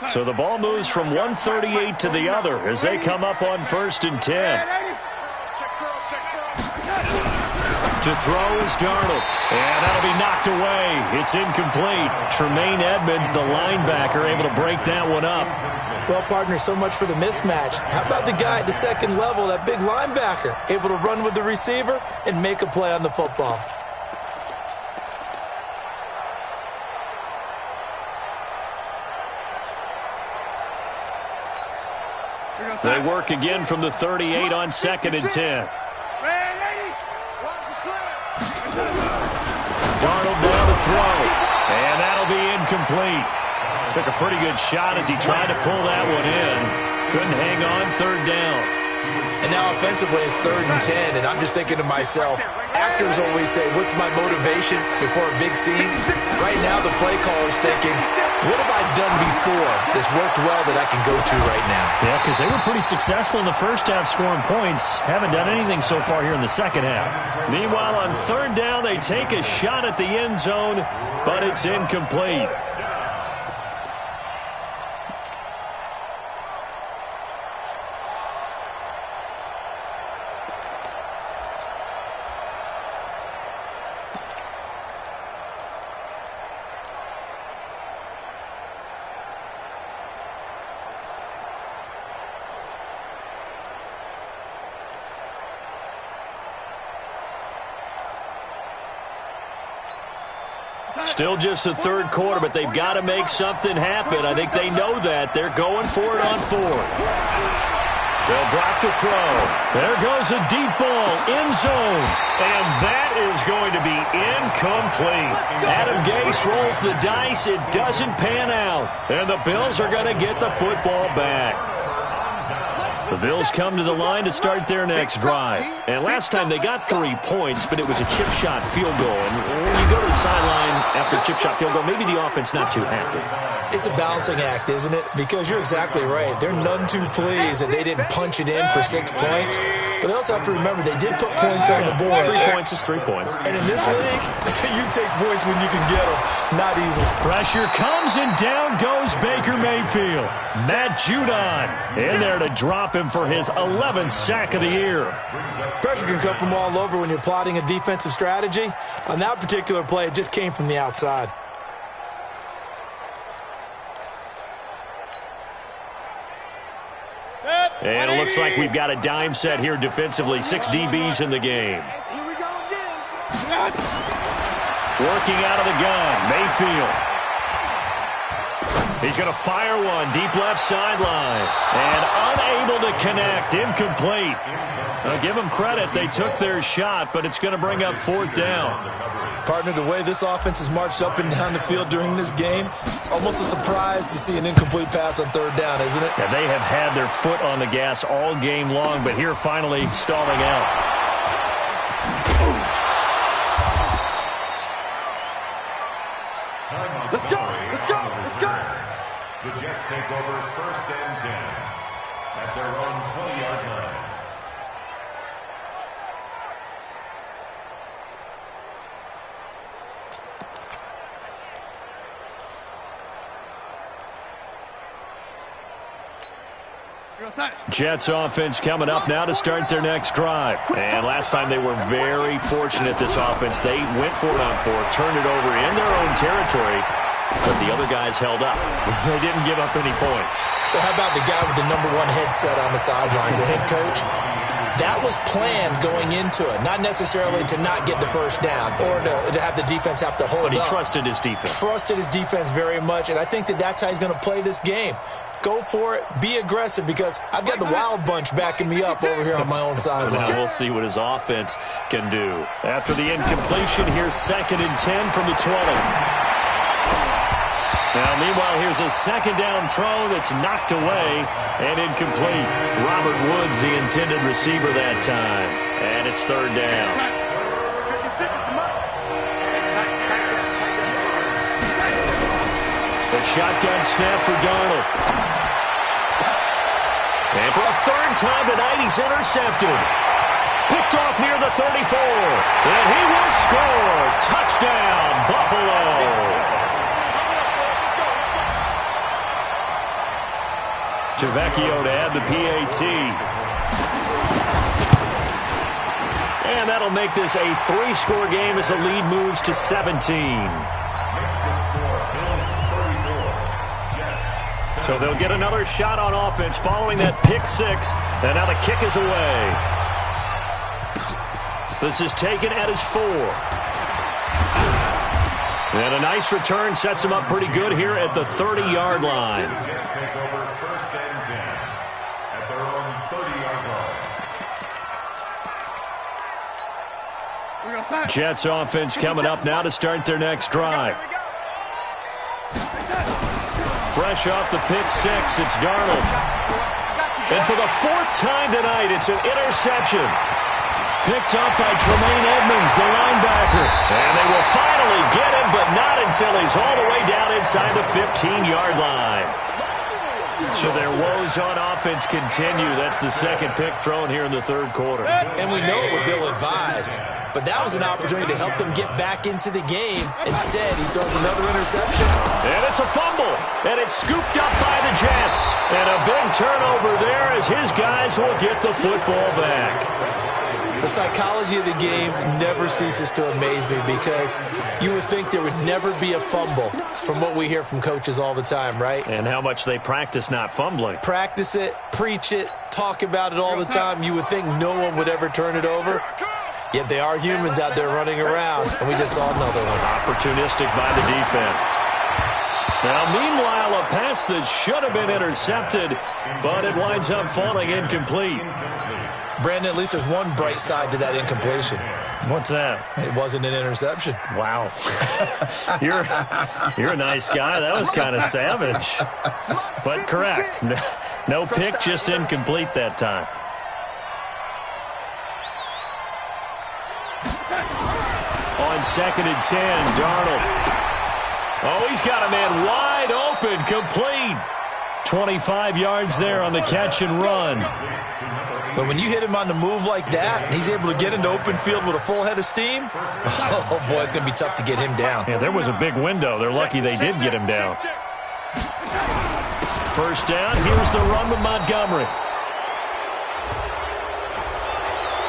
A: So the ball moves from 138 to the other as they come up on 1st and 10. To throw is Darnold, and that'll be knocked away. It's incomplete. Tremaine Edmonds, the linebacker, able to break that one up.
D: Well, partner, so much for the mismatch. How about the guy at the second level, that big linebacker, able to run with the receiver and make a play on the football?
A: They work again from the 38 on 2nd and 10. Darnold down to throw, and that'll be incomplete. Took a pretty good shot as he tried to pull that one in. Couldn't hang on third down.
D: And now offensively it's 3rd and 10, and I'm just thinking to myself, actors always say, what's my motivation before a big scene? Right now the play caller's thinking, what have I done before that's worked well that I can go to right now?
A: Yeah, because they were pretty successful in the first half scoring points. Haven't done anything so far here in the second half. Meanwhile, on third down, they take a shot at the end zone, but it's incomplete. Still just the third quarter, but they've got to make something happen. I think they know that. They're going for it on 4th. They'll drop to throw. There goes a deep ball, end zone. And that is going to be incomplete. Adam Gase rolls the dice. It doesn't pan out. And the Bills are going to get the football back. The Bills come to the line to start their next drive. And last time they got 3 points, but it was a chip shot field goal. And when you go to the sideline after a chip shot field goal, maybe the offense not too happy.
D: It's a balancing act, isn't it? Because you're exactly right. They're none too pleased that they didn't punch it in for 6 points. But they also have to remember they did put points on the board.
A: 3 points is 3 points.
D: And in this league, you take points when you can get them. Not easily.
A: Pressure comes and down goes Baker Mayfield. Matt Judon in there to drop him for his 11th sack of the year.
D: Pressure can come from all over when you're plotting a defensive strategy. On that particular play, it just came from the outside.
A: And it looks like we've got a dime set here defensively. 6 DBs in the game.
C: Here we go again.
A: Working out of the gun, Mayfield. He's going to fire one deep left sideline. And unable to connect, incomplete. Now give them credit, they took their shot, but it's going to bring up 4th down.
D: Partner, the way this offense has marched up and down the field during this game, it's almost a surprise to see an incomplete pass on 3rd down, isn't it?
A: Yeah, they have had their foot on the gas all game long, but here finally stalling out.
C: Let's go, let's go, let's go.
B: The Jets take over 1st and 10 at their own 20-yard line.
A: Jets offense coming up now to start their next drive. And last time they were very fortunate, this offense. They went for it on 4th, turned it over in their own territory, but the other guys held up. They didn't give up any points.
D: So how about the guy with the #1 headset on the sidelines, the head coach? That was planned going into it, not necessarily to not get the first down or to have the defense have to hold up.
A: But he trusted his defense.
D: Trusted his defense very much, and I think that's how he's going to play this game. Go for it. Be aggressive, because I've got the wild bunch backing me up over here on my own sideline.
A: Now we'll see what his offense can do. After the incompletion, here's 2nd and 10 from the 20. Now, meanwhile, here's a second down throw that's knocked away and incomplete. Robert Woods, the intended receiver that time. And it's third down. The shotgun snap for Darnold. And for a third time tonight, he's intercepted. Picked off near the 34. And he will score. Touchdown, Buffalo. Tavecchio to add the PAT. And that'll make this a 3-score game as the lead moves to 17. So they'll get another shot on offense following that pick six. And now the kick is away. This is taken at his 4. And a nice return sets him up pretty good here at the 30-yard line. Jets offense coming up now to start their next drive. Fresh off the pick six, it's Darnold. And for the 4th time tonight, it's an interception. Picked up by Tremaine Edmonds, the linebacker. And they will finally get him, but not until he's all the way down inside the 15-yard line. So their woes on offense continue. That's the second pick thrown here in the third quarter.
D: And we know it was ill-advised, but that was an opportunity to help them get back into the game. Instead, he throws another interception.
A: And it's a fumble, and it's scooped up by the Jets. And a big turnover there as his guys will get the football back.
D: The psychology of the game never ceases to amaze me because you would think there would never be a fumble from what we hear from coaches all the time, right?
A: And how much they practice not fumbling.
D: Practice it, preach it, talk about it all the time. You would think no one would ever turn it over. Yet they are humans out there running around, and we just saw another one.
A: Opportunistic by the defense. Now, meanwhile, a pass that should have been intercepted, but it winds up falling incomplete.
D: Brandon, at least there's one bright side to that incompletion.
A: What's that?
D: It wasn't an interception.
A: Wow. You're a nice guy. That was kind of savage. But correct. No pick, just incomplete that time. On 2nd and 10, Darnold. Oh, he's got a man wide open, complete. 25 yards there on the catch and run.
D: But when you hit him on the move like that, and he's able to get into open field with a full head of steam, oh, boy, it's going to be tough to get him down.
A: Yeah, there was a big window. They're lucky they did get him down. First down, here's the run with Montgomery.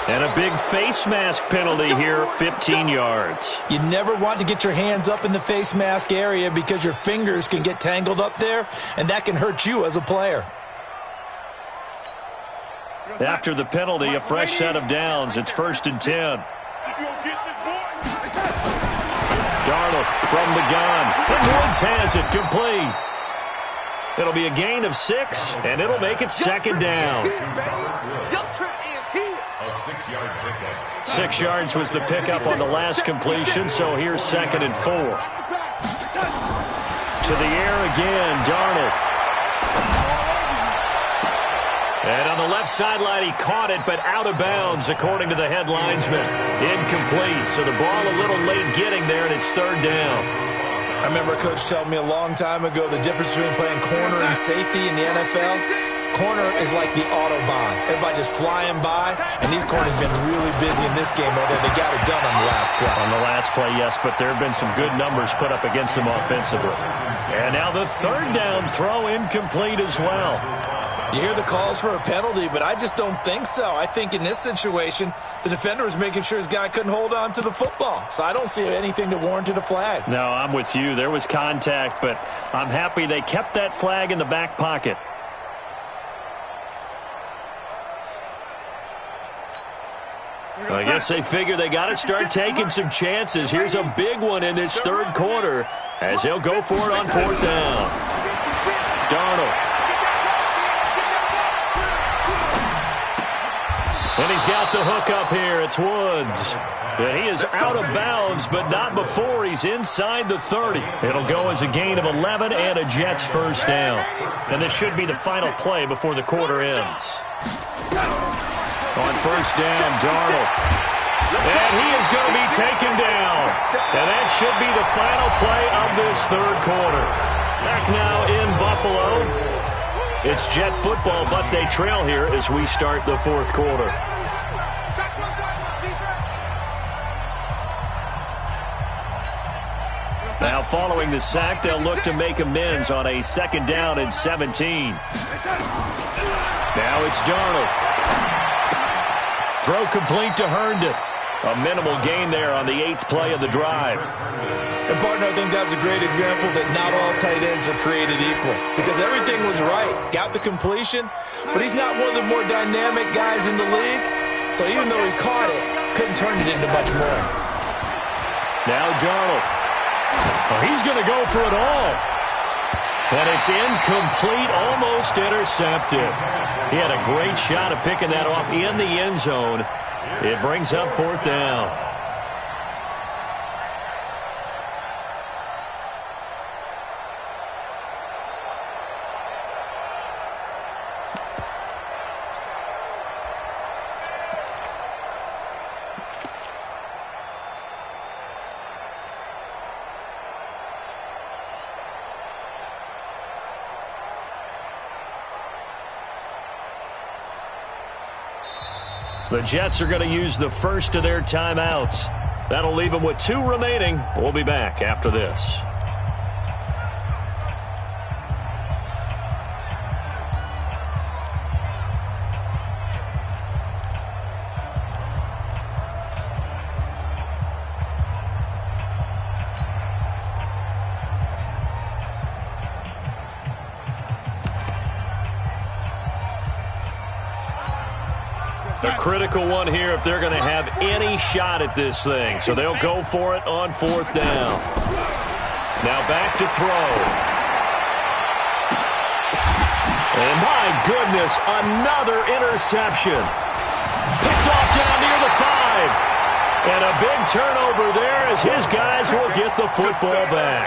A: And a big face mask penalty here, 15 yards.
D: You never want to get your hands up in the face mask area because your fingers can get tangled up there, and that can hurt you as a player.
A: After the penalty, a fresh set of downs. It's 1st and 10. Darnold from the gun. And Woods has it complete. It'll be a gain of 6, and it'll make it 2nd down. 6 yards was the pickup on the last completion, so here's 2nd and 4. To the air again, Darnold. And on the left sideline, he caught it, but out of bounds, according to the head linesman. Incomplete, so the ball a little late getting there, and it's 3rd down.
D: I remember a coach telling me a long time ago the difference between playing corner and safety in the NFL. Corner is like the Autobahn. Everybody just flying by, and these corners have been really busy in this game, although they got it done on the last play.
A: On the last play, yes, but there have been some good numbers put up against them offensively. And now the 3rd down throw incomplete as well.
D: You hear the calls for a penalty, but I just don't think so. I think in this situation, the defender was making sure his guy couldn't hold on to the football. So I don't see anything that warranted a flag.
A: No, I'm with you. There was contact, but I'm happy they kept that flag in the back pocket. I guess they figure they got to start taking some chances. Here's a big one in this 3rd quarter as he'll go for it on 4th down. Darnold. And he's got the hook up here. It's Woods. And he is out of bounds, but not before he's inside the 30. It'll go as a gain of 11 and a Jets first down. And this should be the final play before the quarter ends. On first down, Darnold. And he is going to be taken down. And that should be the final play of this third quarter. Back now in Buffalo. It's Jet football, but they trail here as we start the fourth quarter. Now following the sack, they'll look to make amends on a 2nd down and 17. Now it's Darnold. Throw complete to Herndon. A minimal gain there on the 8th play of the drive.
D: And, partner, I think that's a great example that not all tight ends are created equal because everything was right. Got the completion, but he's not one of the more dynamic guys in the league. So even though he caught it, couldn't turn it into much more.
A: Now Darnold. Oh, he's going to go for it all. And it's incomplete, almost intercepted. He had a great shot at picking that off in the end zone. It brings up 4th down. The Jets are going to use the first of their timeouts. That'll leave them with 2 remaining. We'll be back after this. A critical one here if they're going to have any shot at this thing. So they'll go for it on 4th down. Now back to throw. And my goodness, another interception. Picked off down near the 5. And a big turnover there as his guys will get the football back.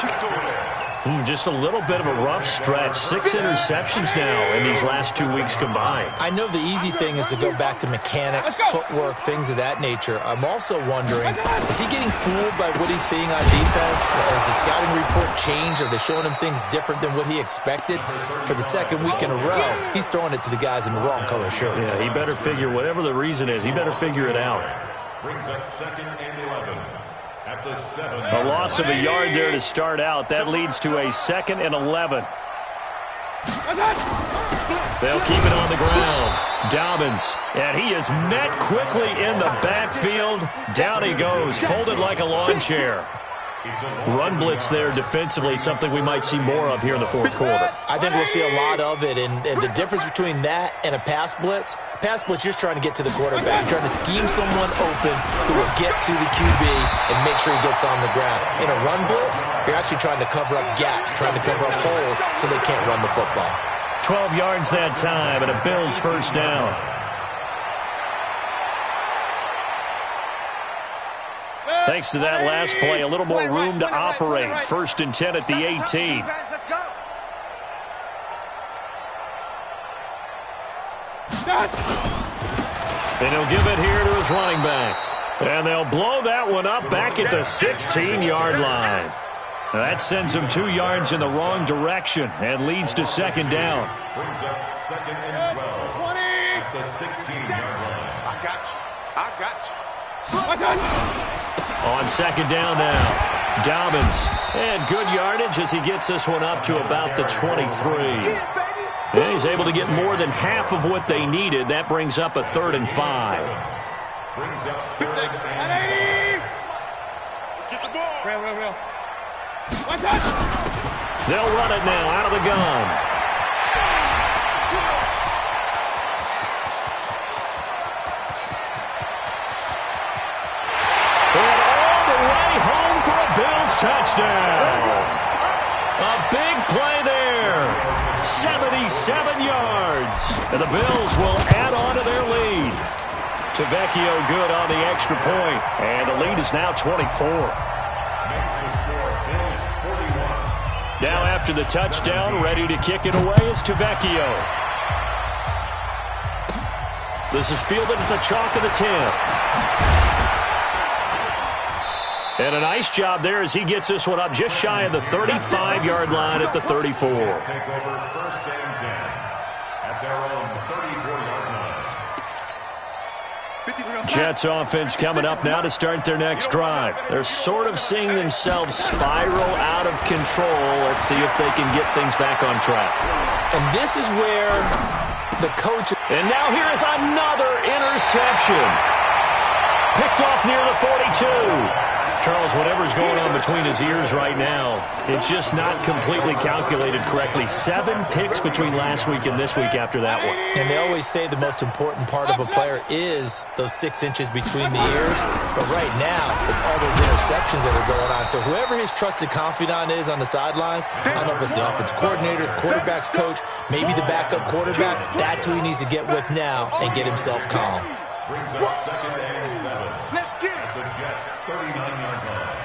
A: Just a little bit of a rough stretch. 6 interceptions now in these last 2 weeks combined.
D: I know the easy thing is to go back to mechanics, footwork, things of that nature. I'm also wondering, is he getting fooled by what he's seeing on defense? Has the scouting report changed? Are they showing him things different than what he expected? For the 2nd week in a row, he's throwing it to the guys in the wrong color shirts.
A: Yeah, he better figure, whatever the reason is, he better figure it out.
B: Brings up 2nd and 11. At the 7.
A: A loss of a yard there to start out. That leads to a 2nd and 11. They'll keep it on the ground. Dobbins. And he is met quickly in the backfield. Down he goes, folded like a lawn chair. Run blitz there defensively, something we might see more of here in the fourth quarter.
D: I think we'll see a lot of it, and the difference between that and a pass blitz, you're just trying to get to the quarterback. You're trying to scheme someone open who will get to the QB and make sure he gets on the ground. In a run blitz, you're actually trying to cover up gaps, trying to cover up holes so they can't run the football.
A: 12 yards that time, and a Bills first down. Thanks to that last play, a little more room to operate. 1st and 10 at the 18. And he'll give it here to his running back. And they'll blow that one up back at the 16-yard line. That sends him 2 yards in the wrong direction and leads to 2nd down.
B: Brings up 2nd and 12.
E: 20.
B: At the 16-yard line.
C: I got you.
A: On 2nd down now, Dobbins. And good yardage as he gets this one up to about the 23. And he's able to get more than half of what they needed. That brings up a 3rd and 5.
B: Brings up 3rd and
C: Let's get the ball.
E: Real.
A: They'll run it now out of the gun. And all the way home for a Bills touchdown. A big play there. 77 yards. And the Bills will add on to their lead. Tavecchio good on the extra point, and the lead is now 24. Now after the touchdown, ready to kick it away is Tavecchio. This is fielded at the chalk of the 10. And a nice job there as he gets this one up just shy of the 35-yard line at the 34.
B: Take over first and 10 at their own 34-yard line.
A: Jets offense coming up now to start their next drive. They're sort of seeing themselves spiral out of control. Let's see if they can get things back on track.
D: And this is where the coach...
A: And now here is another interception. Picked off near the 42. Charles, whatever's going on between his ears right now, it's just not completely calculated correctly. 7 picks between last week and this week after that one.
D: And they always say the most important part of a player is those 6 inches between the ears. But right now, it's all those interceptions that are going on. So whoever his trusted confidant is on the sidelines, I don't know if it's the offensive coordinator, the quarterback's coach, maybe the backup quarterback, that's who he needs to get with now and get himself calm.
B: Brings up second and 7.
C: Let's get it.
B: At the Jets' 39-yard line.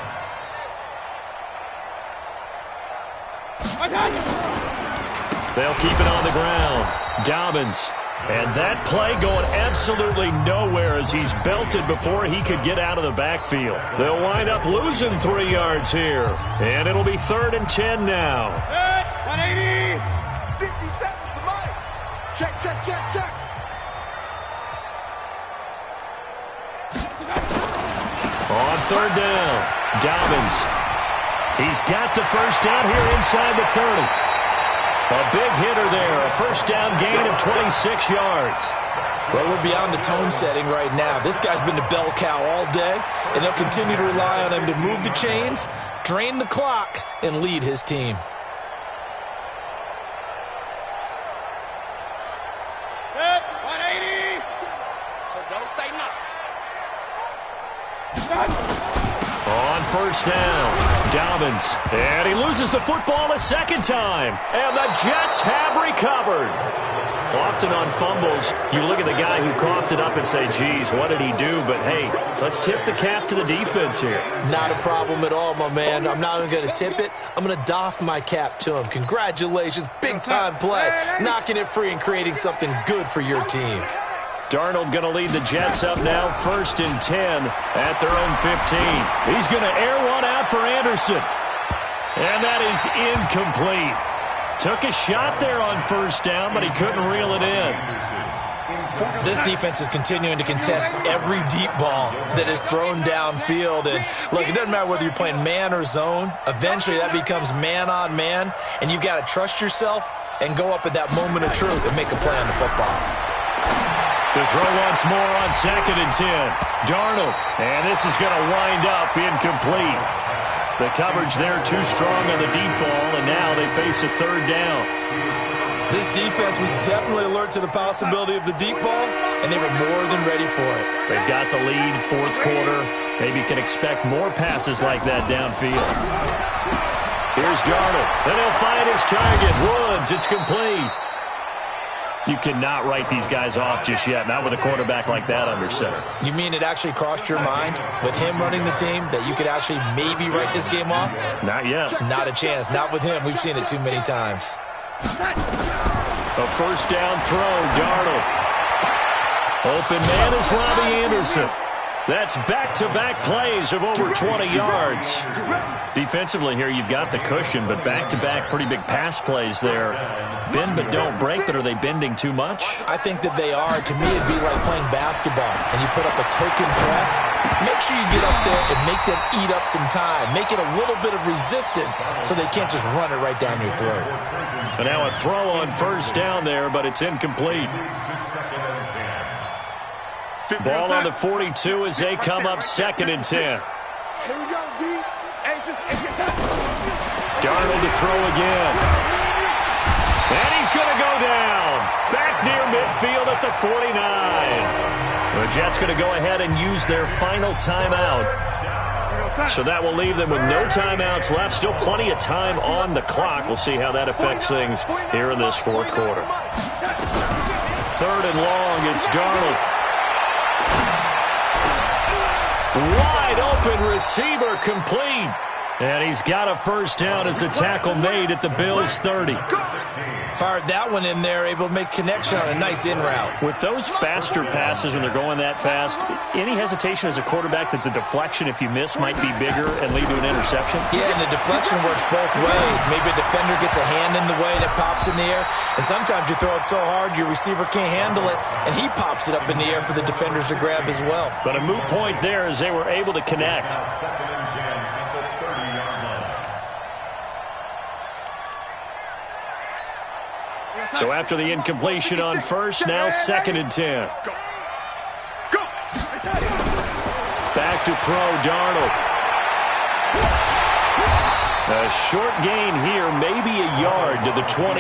A: They'll keep it on the ground. Dobbins. And that play going absolutely nowhere as he's belted before he could get out of the backfield. They'll wind up losing 3 yards here. And it'll be 3rd and 10 now.
C: 180. 50 seconds to Mike. Check, check, check, check.
A: On 3rd down, Dobbins. He's got the first down here inside the 30. A big hitter there, a first down gain of 26 yards.
D: Well, we're beyond the tone setting right now. This guy's been the bell cow all day, and they'll continue to rely on him to move the chains, drain the clock, and lead his team.
E: Good. 180. So don't say nothing.
A: On first down, Dobbins. And he loses the football a second time. And the Jets have recovered. Often on fumbles, you look at the guy who coughed it up and say, geez, what did he do? But, hey, let's tip the cap to the defense here.
D: Not a problem at all, my man. I'm not even going to tip it. I'm going to doff my cap to him. Congratulations. Big-time play. Knocking it free and creating something good for your team.
A: Darnold going to lead the Jets up now, 1st and 10 at their own 15. He's going to air one out for Anderson. And that is incomplete. Took a shot there on first down, but he couldn't reel it in.
D: This defense is continuing to contest every deep ball that is thrown downfield. And, look, it doesn't matter whether you're playing man or zone. Eventually, that becomes man-on-man, and you've got to trust yourself and go up at that moment of truth and make a play on the football.
A: To throw once more on 2nd and 10. Darnold. And this is going to wind up incomplete. The coverage there too strong on the deep ball, and now they face a 3rd down.
D: This defense was definitely alert to the possibility of the deep ball, and they were more than ready for it.
A: They've got the lead, 4th quarter. Maybe you can expect more passes like that downfield. Here's Darnold. Then he'll find his target. Woods. It's complete. You cannot write these guys off just yet, not with a quarterback like that under center.
D: You mean it actually crossed your mind with him running the team that you could actually maybe write this game off?
A: Not yet.
D: Not a chance. Not with him. We've seen it too many times.
A: A first down throw, Darnold. Open man is Robbie Anderson. That's back-to-back plays of over 20 yards. Defensively here, you've got the cushion, but back-to-back pretty big pass plays there. Bend but don't break, but are they bending too much?
D: I think that they are. To me, it'd be like playing basketball, and you put up a token press. Make sure you get up there and make them eat up some time. Make it a little bit of resistance so they can't just run it right down your throat.
A: And now a throw on first down there, but it's incomplete. Ball on the 42 as they come up 2nd and 10.
C: Here we go, D.
A: Darnold to throw again. And he's going to go down. Back near midfield at the 49. The Jets going to go ahead and use their final timeout. So that will leave them with no timeouts left. Still plenty of time on the clock. We'll see how that affects things here in this 4th quarter. 3rd and long, it's Darnold. Wide open receiver complete. And he's got a first down as a tackle made at the Bills' 30.
D: Fired that one in there, able to make connection on a nice in route.
A: With those faster passes when they're going that fast, any hesitation as a quarterback that the deflection, if you miss, might be bigger and lead to an interception?
D: Yeah, and the deflection works both ways. Maybe a defender gets a hand in the way and it pops in the air. And sometimes you throw it so hard your receiver can't handle it, and he pops it up in the air for the defenders to grab as well.
A: But a moot point there as they were able to connect. So after the incompletion on first, now 2nd and 10. Back to throw, Darnold. A short gain here, maybe a yard to the 29.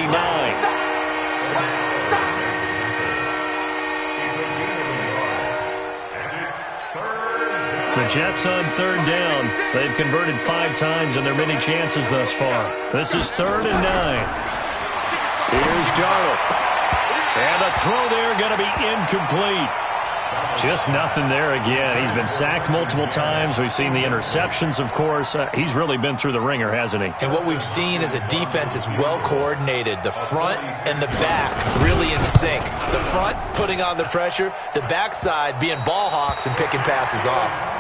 A: The Jets on 3rd down. They've converted 5 times in their many chances thus far. This is 3rd and 9. Here's Darnold. And the throw there going to be incomplete. Just nothing there again. He's been sacked multiple times. We've seen the interceptions, of course. He's really been through the ringer, hasn't he?
D: And what we've seen is a defense that's well coordinated. The front and the back really in sync. The front putting on the pressure. The backside being ball hawks and picking passes off.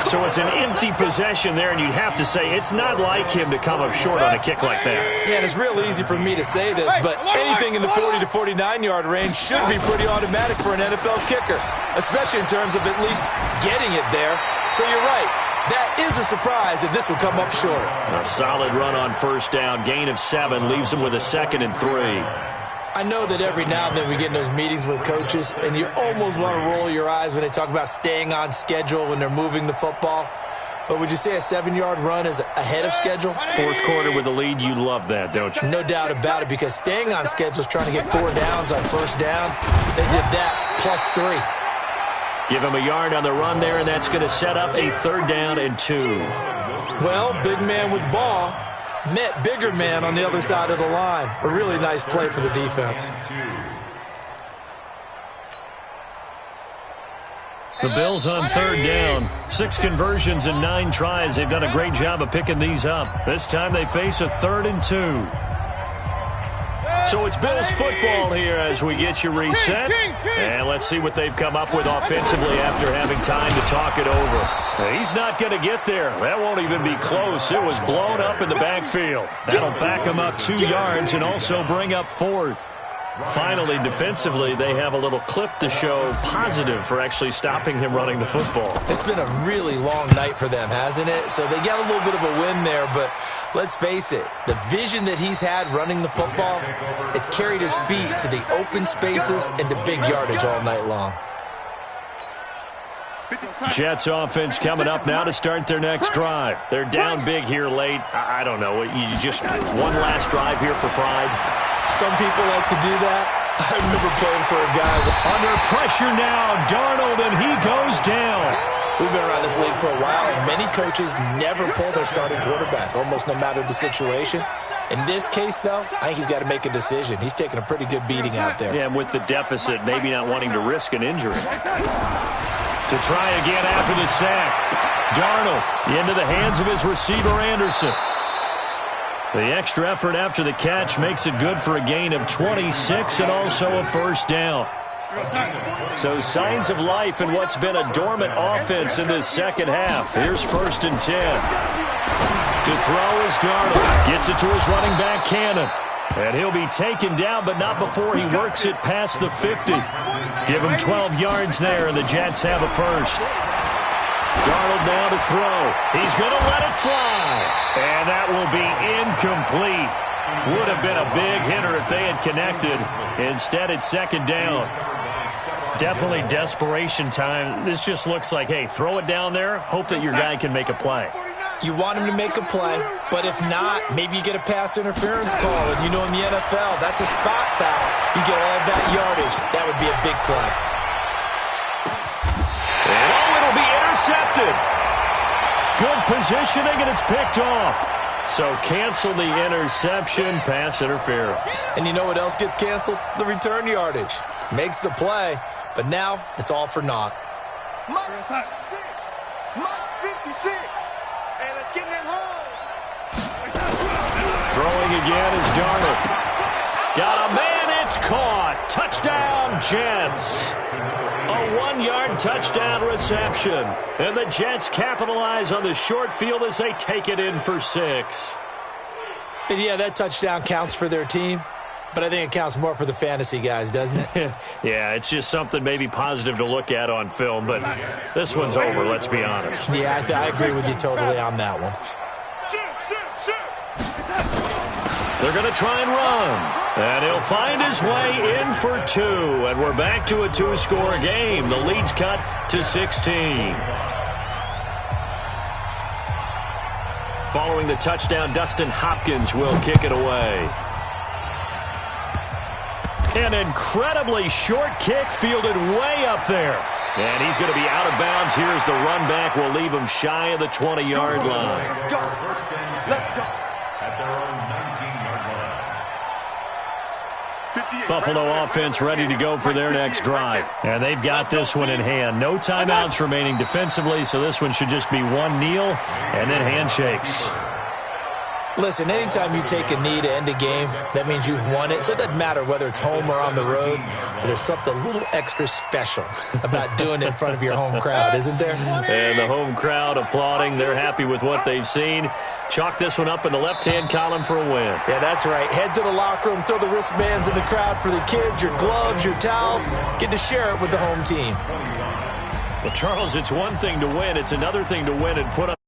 A: So it's an empty possession there, and you'd have to say it's not like him to come up short on a kick like that.
D: Yeah, and it's real easy for me to say this, but anything in the 40 to 49-yard range should be pretty automatic for an NFL kicker, especially in terms of at least getting it there. So you're right. That is a surprise that this will come up short.
A: A solid run on first down. Gain of 7 leaves him with a 2nd and 3.
D: I know that every now and then we get in those meetings with coaches, and you almost want to roll your eyes when they talk about staying on schedule when they're moving the football. But would you say a 7-yard run is ahead of schedule?
A: 4th quarter with a lead, you love that, don't you?
D: No doubt about it, because staying on schedule is trying to get 4 downs on first down. They did that, plus 3.
A: Give him a yard on the run there, and that's going to set up a 3rd down and 2.
D: Well, big man with ball met bigger man on the other side of the line. A really nice play for the defense.
A: The Bills on 3rd down. 6 conversions and 9 tries. They've done a great job of picking these up. This time they face a 3rd and 2. So it's Bills football here as we get you reset. And let's see what they've come up with offensively after having time to talk it over. He's not going to get there. That won't even be close. It was blown up in the backfield. That'll back him up 2 yards and also bring up 4th. Finally, defensively, they have a little clip to show positive for actually stopping him running the football.
D: It's been a really long night for them, hasn't it? So they got a little bit of a win there, but let's face it, the vision that he's had running the football has carried his feet to the open spaces and to big yardage all night long.
A: Jets offense coming up now to start their next drive. They're down big here late. I don't know. You just one last drive here for pride.
D: Some people like to do that. I remember playing for a guy.
A: Under pressure now, Darnold, and he goes down.
D: We've been around this league for a while, and many coaches never pull their starting quarterback, almost no matter the situation. In this case, though, I think he's got to make a decision. He's taking a pretty good beating out there.
A: Yeah, and with the deficit, maybe not wanting to risk an injury. To try again after the sack. Darnold into the hands of his receiver, Anderson. The extra effort after the catch makes it good for a gain of 26 and also a first down. So signs of life in what's been a dormant offense in this second half. Here's 1st and 10. To throw is Darnold. Gets it to his running back, Cannon. And he'll be taken down, but not before he works it past the 50. Give him 12 yards there, and the Jets have a first. Darnold now to throw. He's going to let it fly. And that will be incomplete. Would have been a big hitter if they had connected. Instead, it's 2nd down. Definitely desperation time. This just looks like, hey, throw it down there. Hope that your guy can make a play.
D: You want him to make a play, but if not, maybe you get a pass interference call. And you know in the NFL, that's a spot foul. You get all that yardage. That would be a big play.
A: And it'll be intercepted. Good positioning, and it's picked off. So cancel the interception, pass interference.
D: And you know what else gets canceled? The return yardage. Makes the play, but now it's all for naught.
C: Mike's 56.
E: Hey, let's get in that hole.
A: Throwing again is Darnold. Got a man, it's caught. Touchdown, Jets. A 1-yard touchdown reception. And the Jets capitalize on the short field as they take it in for 6.
D: And yeah, that touchdown counts for their team, but I think it counts more for the fantasy guys, doesn't it?
A: Yeah, it's just something maybe positive to look at on film, but this one's over, let's be honest.
D: Yeah, I agree with you totally on that one.
A: They're going to try and run. And he'll find his way in for 2. And we're back to a 2-score game. The lead's cut to 16. Following the touchdown, Dustin Hopkins will kick it away. An incredibly short kick fielded way up there. And he's going to be out of bounds. Here's the run back. We'll leave him shy of the 20-yard line.
C: Let's go. Let's go.
B: At their own 19-yard line.
A: Buffalo offense ready to go for their next drive. And they've got this one in hand. No timeouts remaining defensively, so this one should just be one kneel and then handshakes.
D: Listen, anytime you take a knee to end a game, that means you've won it. So it doesn't matter whether it's home or on the road, but there's something a little extra special about doing it in front of your home crowd, isn't there?
A: And the home crowd applauding. They're happy with what they've seen. Chalk this one up in the left-hand column for a win.
D: Yeah, that's right. Head to the locker room, throw the wristbands in the crowd for the kids, your gloves, your towels. Get to share it with the home team.
A: Well, Charles, it's one thing to win. It's another thing to win and put up